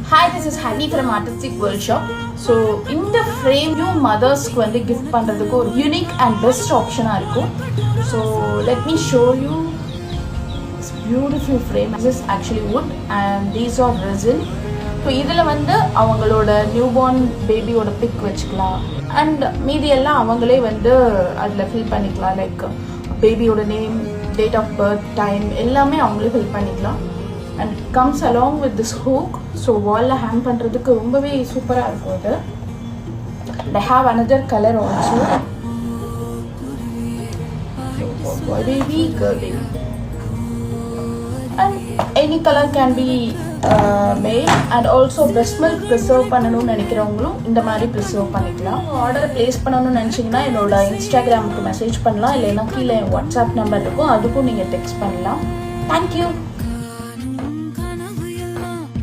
Hi, this is Hani from Artistic Workshop. So, இந்த frame new mothers-க்கு வந்து gift பண்றதுக்கு ஒரு unique and best option-ஆ இருக்கும். So, let me show you this beautiful frame. This is actually wood and these are resin. So, இதில் வந்து அவங்களோட newborn baby-ஓட pic வச்சுக்கலாம். And மீதி எல்லாம் அவங்களே வந்து அதில் fill பண்ணிக்கலாம். Like baby-ஓட name, date of birth, time எல்லாமே அவங்களே fill பண்ணிக்கலாம். And it comes along with this hook, so wall la hang பண்றதுக்கு ரொம்பவே சூப்பரா இருக்கும் இது. They have another color also. Boy baby, girl baby. And any color can be made, and also breast milk preserve பண்ணனும்னு நினைக்கிறவங்களும் இந்த மாதிரி preserve பண்ணிக்கலாம். Order place பண்ணனும்னு நினைச்சீங்கன்னா என்னோட Instagramக்கு மெசேஜ் பண்ணலாம், இல்லைனா கீழ வாட்ஸ்அப் நம்பர் இருக்கும், அதுக்கும் நீங்க டெக்ஸ்ட் பண்ணலாம். Thank you.